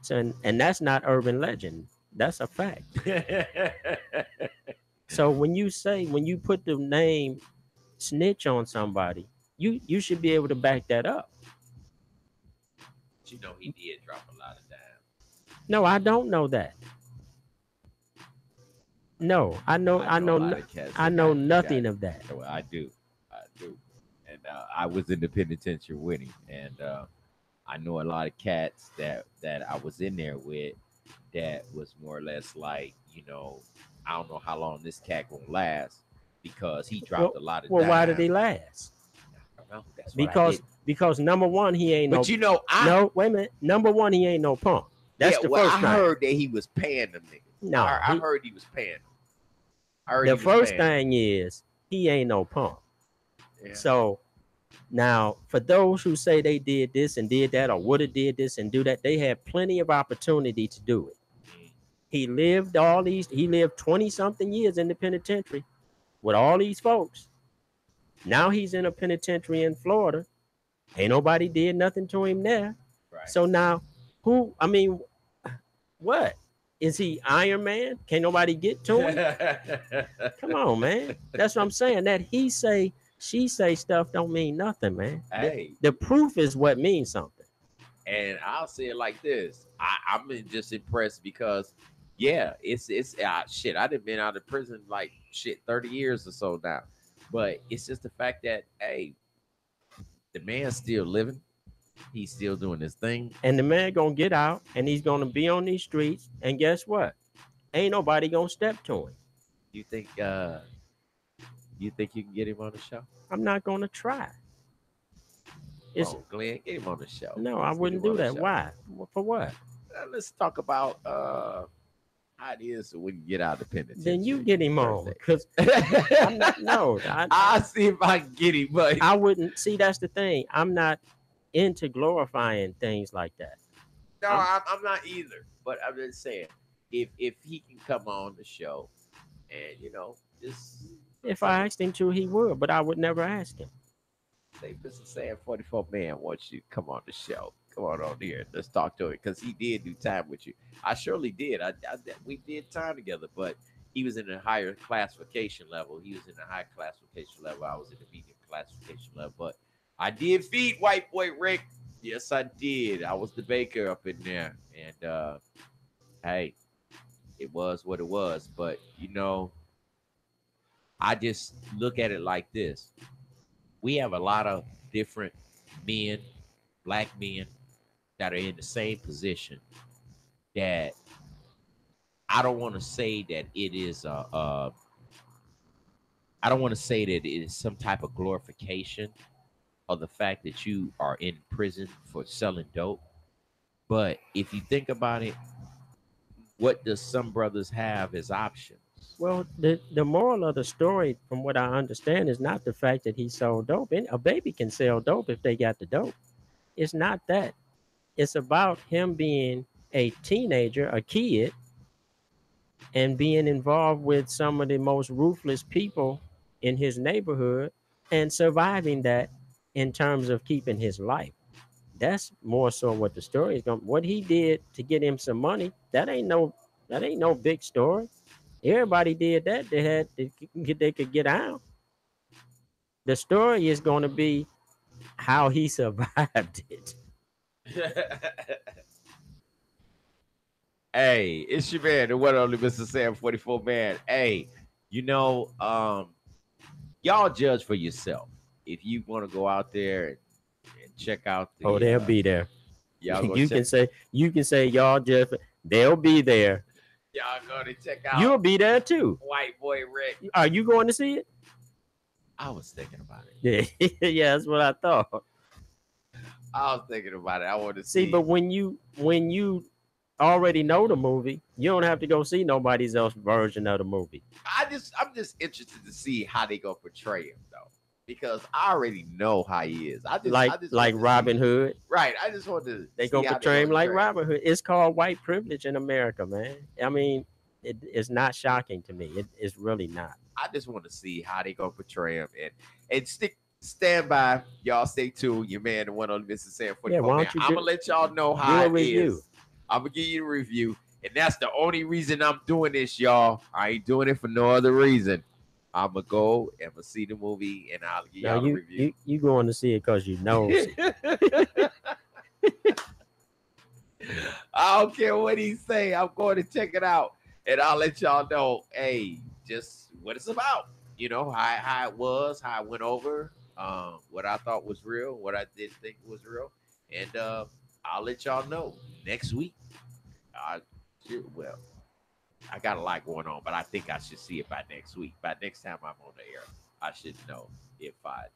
So, and that's not urban legend. That's a fact. So when you put the name snitch on somebody, you should be able to back that up. But you know he did drop a lot of dimes. No, I don't know that. No, I know nothing of that. Well, I do, and I was in the penitentiary with him, and I know a lot of cats that I was in there with that was more or less like, you know, I don't know how long this cat gonna last because he dropped a lot of. Well, why did he last? I don't know. That's what Because number one, he ain't no. But you know, wait a minute. Number one, he ain't no punk. That's the first thing. I heard that he was paying them niggas. No, I heard he was paying them. The first thing is he ain't no punk. Yeah. So now, for those who say they did this and did that or would have did this and do that, they had plenty of opportunity to do it. He lived 20 something years in the penitentiary with all these folks. Now he's in a penitentiary in Florida. Ain't nobody did nothing to him there. Right. So now what? Is he Iron Man? Can't nobody get to him? Come on, man. That's what I'm saying. That he say, she say stuff don't mean nothing, man. Hey. The proof is what means something. And I'll say it like this. I'm just impressed because, yeah, it's shit. I done been out of prison like 30 years or so now. But it's just the fact that, hey, the man's still living. He's still doing his thing. And the man gonna get out and he's gonna be on these streets. And guess what? Ain't nobody gonna step to him. You think you can get him on the show? I'm not gonna try. Glenn, get him on the show. No, I wouldn't do that. Why? For what? Let's talk about ideas so we can get out of the penitentiary. Then you get him on, because I'll see if I can get him, but I wouldn't. See, that's the thing. I'm not into glorifying things like that. No, I'm not either. But I'm just saying, if he can come on the show, and you know, just if I asked him to, he would, but I would never ask him. Say, Mr. Sam 44 Man wants you to come on the show. Come on here. Let's talk to him because he did do time with you. I surely did. We did time together, but he was in a higher classification level. He was in a high classification level. I was in a medium classification level, but I did feed white boy Rick. Yes, I did. I was the baker up in there, and hey, it was what it was. But you know, I just look at it like this: we have a lot of different men, black men that are in the same position, that I don't want to say that it is I don't want to say that it is some type of glorification of the fact that you are in prison for selling dope. But if you think about it, what does some brothers have as options? Well, the moral of the story, from what I understand, is not the fact that he sold dope. A baby can sell dope if they got the dope. It's not that. It's about him being a teenager, a kid, and being involved with some of the most ruthless people in his neighborhood and surviving that in terms of keeping his life. That's more so what the story is going. What he did to get him some money, that ain't no big story. Everybody did that. They could get out. The story is going to be how he survived it. Hey, it's your man, the one and only Mr. Sam 44 man. Hey, y'all judge for yourself. If you want to go out there and check out the, they'll be there. Y'all you can say y'all just, they'll be there. Y'all go to check out. You'll be there too. White Boy Rick. Are you going to see it? I was thinking about it. Yeah, yeah, that's what I thought. I was thinking about it. I want to see. But when you already know the movie, you don't have to go see nobody's else version of the movie. I'm just interested to see how they gonna portray him though, because I already know how he is. I just like Robin Hood. Right. I just want to. They gonna portray him like Robin Hood. It's called white privilege in America, man. I mean, it's not shocking to me. It's really not. I just want to see how they gonna portray him and stand by. Y'all stay tuned. Your man, the one on Mr. Sam 44. Yeah, why don't you I'm gonna let y'all know how it review. is. I'm gonna give you a review, and that's the only reason I'm doing this, y'all. I ain't doing it for no other reason. I'm gonna go and see the movie, and I'll give y'all a review. You going to see it because you know. I don't care what he say. I'm going to check it out, and I'll let y'all know. Hey, just what it's about. How it was, how it went over, what I thought was real, what I didn't think was real, and I'll let y'all know next week. I got a lot going on, but I think I should see it by next week. By next time I'm on the air, I should know if But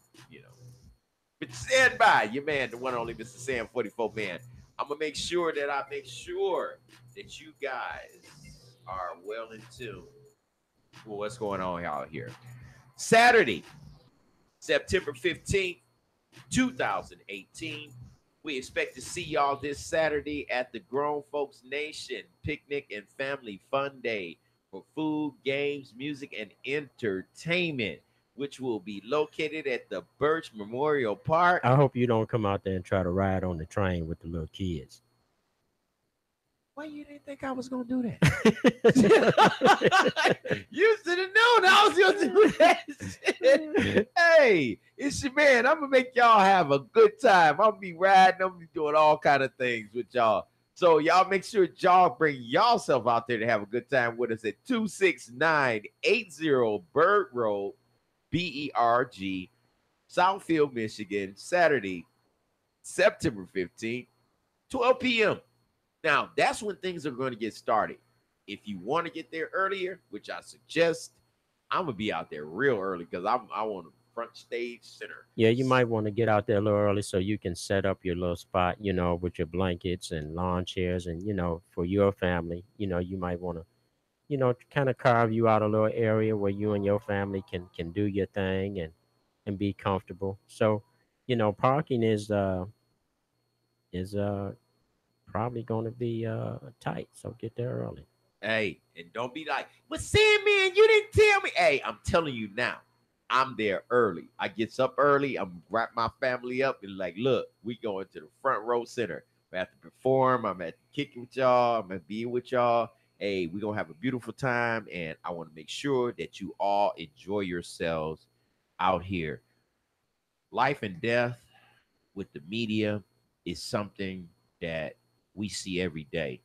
stand by, your man, the one and only Mr. Sam 44 man. I'm gonna make sure that you guys are well in tune with what's going on out here. Saturday, September 15th, 2018. We expect to see y'all this Saturday at the Grown Folks Nation Picnic and Family Fun Day for food, games, music, and entertainment, which will be located at the Birch Memorial Park. I hope you don't come out there and try to ride on the train with the little kids. Why you didn't think I was gonna do that? You should have known I was gonna do that shit. Hey, it's your man. I'm gonna make y'all have a good time. I'm gonna be riding. I'm gonna be doing all kind of things with y'all. So y'all make sure y'all bring yourself out there to have a good time with us at 26980 Bird Road, BERG, Southfield, Michigan, Saturday, September 15th, 12 p.m. Now, that's when things are going to get started. If you want to get there earlier, which I suggest, I'm going to be out there real early because I want a front stage center. Yeah, you might want to get out there a little early so you can set up your little spot, with your blankets and lawn chairs and, for your family, you might want to, kind of carve you out a little area where you and your family can do your thing and be comfortable. So, parking is probably going to be tight, so get there early. Hey, and don't be like, but Sam, man, you didn't tell me. Hey, I'm telling you now, I'm there early. I gets up early. I'm wrap my family up and like, look, we going to the front row center. We have to perform. I'm at kicking with y'all. I'm gonna be with y'all. Hey, we're gonna have a beautiful time, and I want to make sure that you all enjoy yourselves out here. Life and death with the media is something that we see every day.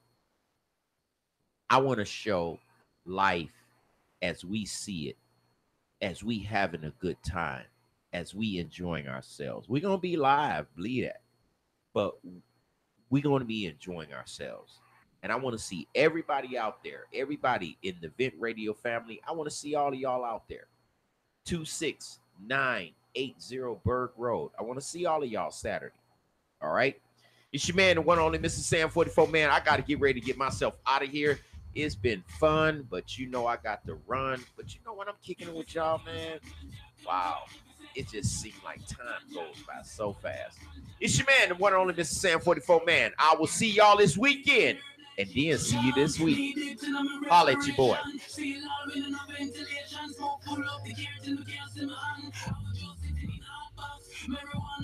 I want to show life as we see it, as we having a good time, as we enjoying ourselves. We're gonna be live, believe that, but we're gonna be enjoying ourselves. And I want to see everybody out there, everybody in the Vent Radio family. I want to see all of y'all out there. 26980 Berg Road. I want to see all of y'all Saturday. All right. It's your man, the one and only Mr. Sam 44 man. I got to get ready to get myself out of here. It's been fun, but you know I got to run. But you know when I'm kicking it with y'all, man, wow. It just seemed like time goes by so fast. It's your man, the one and only Mr. Sam 44 man. I will see y'all this weekend. And then see you this week. Holla at your boy. Marijuana